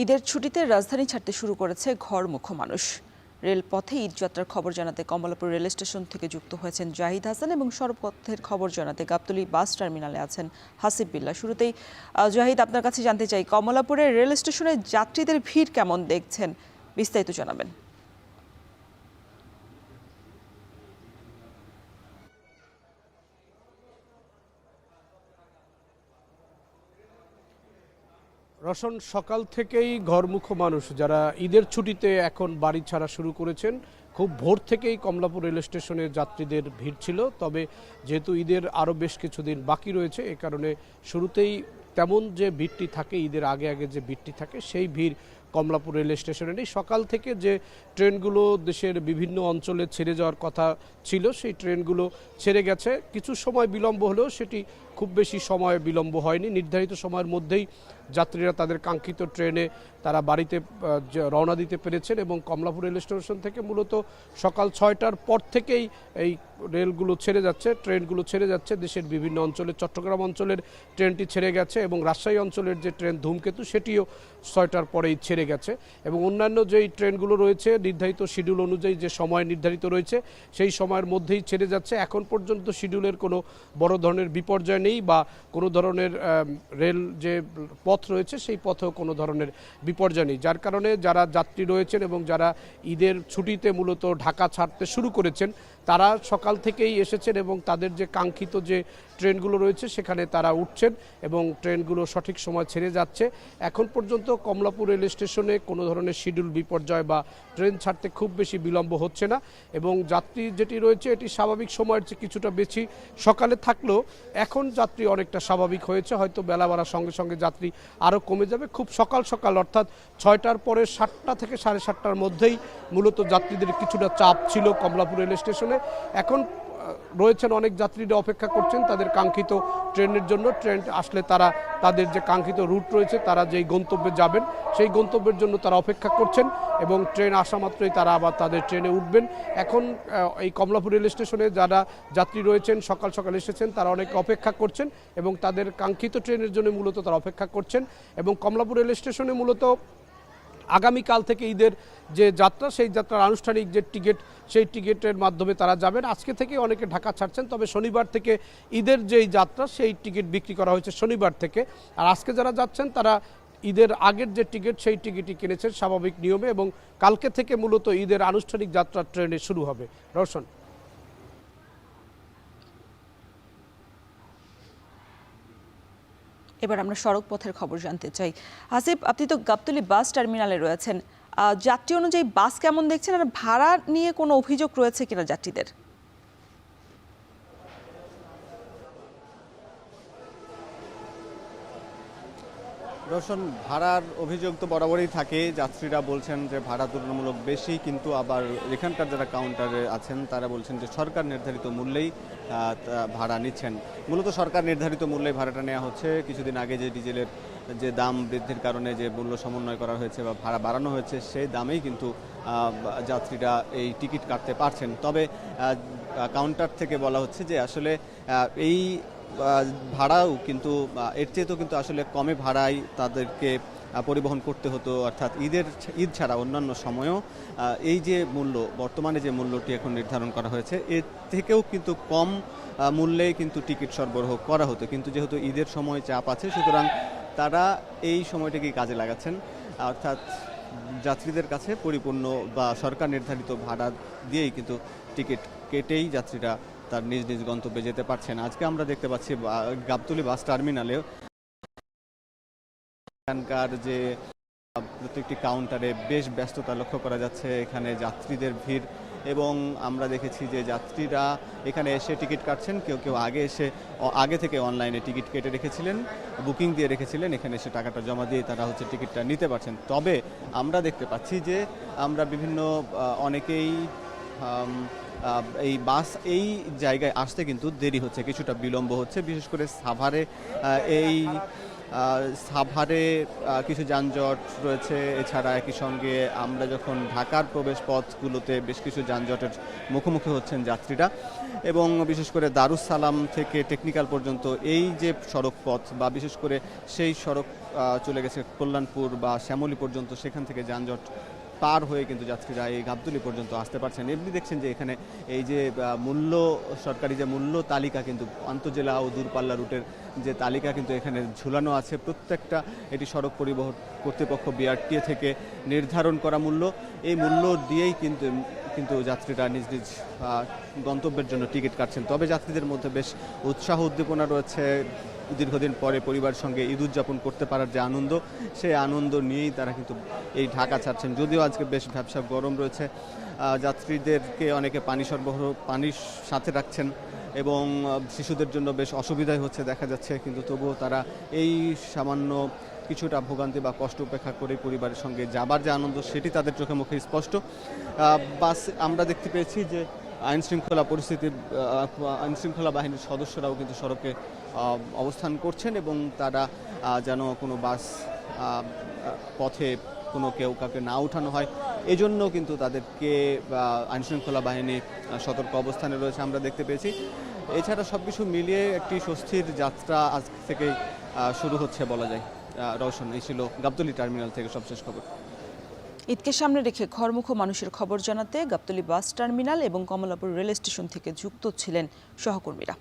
ঈদের ছুটিতে রাজধানী ছাড়তে শুরু করেছে ঘরমুখো মানুষ। রেলপথে ঈদযাত্রার খবর জানাতে কমলাপুর রেল স্টেশন থেকে যুক্ত হয়েছেন জাহিদ হাসান এবং সড়কপথের খবর জানাতে গাবতলী বাস টার্মিনালে আছেন হাসিব বিল্লাহ। শুরুতেই জাহিদ, আপনার কাছে জানতে চাই, কমলাপুরের রেল স্টেশনে যাত্রীদের ভিড় কেমন দেখছেন, বিস্তারিত জানাবেন। রসন, সকাল থেকেই ঘরমুখো মানুষ যারা ঈদের ছুটিতে এখন বাড়ি ছাড়া শুরু করেছেন, খুব ভোর থেকেই কমলাপুর রেল স্টেশনে যাত্রীদের ভিড় ছিল। তবে যেহেতু ঈদের আরও বেশ কিছুদিন বাকি রয়েছে, এ কারণে শুরুতেই তেমন যে ভিড়টি থাকে, ঈদের আগে আগে যে ভিড়টি থাকে, সেই ভিড় কমলাপুর রেল স্টেশনে নেই। সকাল থেকে যে ট্রেনগুলো দেশের বিভিন্ন অঞ্চলে ছেড়ে যাওয়ার কথা ছিল, সেই ট্রেনগুলো ছেড়ে গেছে। কিছু সময় বিলম্ব হলেও সেটি খুব বেশি সময় বিলম্ব হয়নি। নির্ধারিত সময়ের মধ্যেই যাত্রীরা তাদের কাঙ্ক্ষিত ট্রেনে তারা বাড়িতে রওনা দিতে পেরেছেন এবং কমলাপুর রেল স্টেশন থেকে মূলত সকাল 6টার পর থেকেই এই রেলগুলো ছেড়ে যাচ্ছে, ট্রেনগুলো ছেড়ে যাচ্ছে দেশের বিভিন্ন অঞ্চলে। চট্টগ্রাম অঞ্চলের ট্রেনটি ছেড়ে গেছে এবং রাজশাহী অঞ্চলের যে ট্রেন ধূমকেতু, সেটিও 6টার পরেই ছেড়ে গেছে। এবং অন্যান্য যেই ট্রেনগুলো রয়েছে নির্ধারিত শিডিউল অনুযায়ী যে সময় নির্ধারিত রয়েছে, সেই সময়ের মধ্যেই ছেড়ে যাচ্ছে। এখন পর্যন্ত শিডিউলের কোনো বড় ধরনের বিপর্যয় নেই বা কোনো ধরনের রেল যে পথ রয়েছে সেই পথেও কোনো ধরনের বিপর্যয় নেই। যার কারণে যারা যাত্রী রয়েছেন এবং যারা ঈদের ছুটিতে মূলত ঢাকা ছাড়তে শুরু করেছেন, তারা সকাল থেকেই এসেছেন এবং তাদের যে কাঙ্ক্ষিত যে ট্রেনগুলো রয়েছে সেখানে তারা উঠছেন এবং ট্রেনগুলো সঠিক সময় ছেড়ে যাচ্ছে। এখন পর্যন্ত কমলাপুর রেল স্টেশনে কোনো ধরনের শিডিউল বিপর্যয় বা ট্রেন ছাড়তে খুব বেশি বিলম্ব হচ্ছে না এবং যাত্রী যেটি রয়েছে এটি স্বাভাবিক সময়ের চেয়ে কিছুটা বেশি সকালে থাকলেও এখন যাত্রী অনেকটা স্বাভাবিক হয়েছে। হয়তো বেলা বাড়ার সঙ্গে সঙ্গে যাত্রী আরও কমে যাবে। খুব সকাল সকাল অর্থাৎ 6টার পরে 7টা থেকে 7:30টার মধ্যেই মূলত যাত্রীদের কিছুটা চাপ ছিল কমলাপুর রেল স্টেশনে। এখন রয়েছেন অনেক যাত্রীরা অপেক্ষা করছেন তাদের কাঙ্ক্ষিত ট্রেনের জন্য। ট্রেন আসলে তারা তাদের যে কাঙ্ক্ষিত রুট রয়েছে, তারা যেই গন্তব্যে যাবেন সেই গন্তব্যের জন্য তারা অপেক্ষা করছেন এবং ট্রেন আসা মাত্রই তারা আবার তাদের ট্রেনে উঠবেন। এখন এই কমলাপুর রেল স্টেশনে যারা যাত্রী রয়েছেন সকাল সকাল এসেছেন, তারা অনেক অপেক্ষা করছেন এবং তাদের কাঙ্ক্ষিত ট্রেনের জন্য মূলত তারা অপেক্ষা করছেন। এবং কমলাপুর রেল স্টেশনে মূলত আগামীকাল থেকে ঈদের যে যাত্রা, সেই যাত্রার আনুষ্ঠানিক যে টিকিট, সেই টিকিটের মাধ্যমে তারা যাবেন। আজকে থেকে অনেকে ঢাকা ছাড়ছেন, তবে শনিবার থেকে ঈদের যেই যাত্রা সেই টিকিট বিক্রি করা হয়েছে শনিবার থেকে। আর আজকে যারা যাচ্ছেন তারা ঈদের আগের যে টিকিট সেই টিকিটই কিনেছেন স্বাভাবিক নিয়মে এবং কালকে থেকে মূলত ঈদের আনুষ্ঠানিক যাত্রা ট্রেনে শুরু হবে। রওশন, এবার আমরা সড়ক পথের খবর জানতে চাই। হাসিব, আপনি তো গাবতলী বাস টার্মিনালে রয়েছেন, যাত্রী অনুযায়ী বাস কেমন দেখছেন আর ভাড়া নিয়ে কোনো অভিযোগ রয়েছে কিনা যাত্রীদের? রোশন, ভাড়ার অভিযোগ তো বরাবরই থাকে। যাত্রীরা বলছেন যে ভাড়া তুলনামূলক বেশি, কিন্তু আবার এখানকার যারা কাউন্টারে আছেন তারা বলছেন যে সরকার নির্ধারিত মূল্যেই ভাড়া নিচ্ছেন। মূলত সরকার নির্ধারিত মূল্যে ভাড়াটা নেওয়া হচ্ছে। কিছুদিন আগে যে ডিজেলের যে দাম বৃদ্ধির কারণে যে মূল্য সমন্বয় করা হয়েছে বা ভাড়া বাড়ানো হয়েছে, সেই দামেই কিন্তু যাত্রীরা এই টিকিট কাটতে পারছেন। তবে কাউন্টার থেকে বলা হচ্ছে যে আসলে এই ভাড়াও কিন্তু এর চেয়ে তো কিন্তু আসলে কমে ভাড়ায় তাদেরকে পরিবহন করতে হতো, অর্থাৎ ঈদ ছাড়া অন্যান্য সময়েও এই যে মূল্য, বর্তমানে যে মূল্যটি এখন নির্ধারণ করা হয়েছে, এর থেকেও কিন্তু কম মূল্যে কিন্তু টিকিট সরবরাহ করা হতো। কিন্তু যেহেতু ঈদের সময় চাপ আছে, সুতরাং তারা এই সময়টাকেই কাজে লাগাচ্ছেন, অর্থাৎ যাত্রীদের কাছে পরিপূর্ণ বা সরকার নির্ধারিত ভাড়া দিয়েই কিন্তু টিকিট কেটেই যাত্রীরা তার নিজ নিজ গন্তব্যে যেতে পারছেন। আজকে আমরা দেখতে পাচ্ছি গাবতলী বাস টার্মিনালেও এখানকার যে প্রত্যেকটি কাউন্টারে বেশ ব্যস্ততা লক্ষ্য করা যাচ্ছে। এখানে যাত্রীদের ভিড় এবং আমরা দেখেছি যে যাত্রীরা এখানে এসে টিকিট কাটছেন। কেউ কেউ আগে থেকে অনলাইনে টিকিট কেটে রেখেছিলেন, বুকিং দিয়ে রেখেছিলেন, এখানে এসে টাকাটা জমা দিয়ে তারা টিকিটটা নিতে পারছেন। তবে আমরা দেখতে পাচ্ছি যে আমরা বিভিন্ন অনেকেই এই বাস এই জায়গায় আসতে কিন্তু দেরি হচ্ছে, কিছুটা বিলম্ব হচ্ছে। বিশেষ করে সাভারে এই সাভারে কিছু যানজট রয়েছে। এছাড়া একই সঙ্গে আমরা যখন ঢাকার প্রবেশ পথগুলোতে বেশ কিছু যানজটের মুখোমুখি হচ্ছেন যাত্রীরা, এবং বিশেষ করে দারুস সালাম থেকে টেকনিক্যাল পর্যন্ত এই যে সড়ক পথ বা বিশেষ করে সেই সড়ক চলে গেছে কল্যাণপুর বা শ্যামলী পর্যন্ত, সেখান থেকে যানজট পার হয়ে কিন্তু যাত্রীরা এই গাবতলী পর্যন্ত আসতে পারছেন। এমনি দেখছেন যে এখানে এই যে সরকারি যে মূল্য তালিকা, কিন্তু আন্তজেলা ও দূরপাল্লা রুটের যে তালিকা কিন্তু এখানে ঝুলানো আছে। প্রত্যেকটা এটি সড়ক পরিবহন কর্তৃপক্ষ বিআরটিএ থেকে নির্ধারণ করা মূল্য। এই মূল্য দিয়েই কিন্তু যাত্রীরা নিজ নিজ গন্তব্যের জন্য টিকিট কাটছেন। তবে যাত্রীদের মধ্যে বেশ উৎসাহ উদ্দীপনা রয়েছে। দীর্ঘদিন পরে পরিবারের সঙ্গে ঈদ উদযাপন করতে পারার যে আনন্দ, সেই আনন্দ নিয়েই তারা কিন্তু এই ঢাকা ছাড়ছেন। যদিও আজকে বেশ ভ্যাপসা গরম রয়েছে, যাত্রীদেরকে অনেকে পানির সাথে রাখছেন এবং শিশুদের জন্য বেশ অসুবিধাই হচ্ছে দেখা যাচ্ছে, কিন্তু তবুও তারা এই সামান্য কিছুটা ভোগান্তি বা কষ্ট উপেক্ষা করে পরিবারের সঙ্গে যাবার যে আনন্দ, সেটি তাদের চোখে মুখে স্পষ্ট। বাস আমরা দেখতে পেয়েছি যে আইনশৃঙ্খলা বাহিনীর সদস্যরাও কিন্তু সড়কে অবস্থান করছেন এবং তারা যেন কোনো বাস পথে কেউ কাউকে না উঠানো হয়, এজন্য কিন্তু তাদেরকে আইনশৃঙ্খলা বাহিনী সতর্ক অবস্থানে রয়েছে আমরা দেখতে পেয়েছি। এছাড়া সবকিছু মিলিয়ে একটি স্বস্তির যাত্রা আজ থেকেই শুরু হচ্ছে বলা যায়। রওশন, এই ছিল গাবতলী টার্মিনাল থেকে সবশেষ খবর। ঈদকে সামনে রেখে ঘরমুখো মানুষের খবর জানাতে গাবতলী বাস টার্মিনাল এবং কমলাপুর রেল স্টেশন থেকে যুক্ত ছিলেন সহকর্মীরা।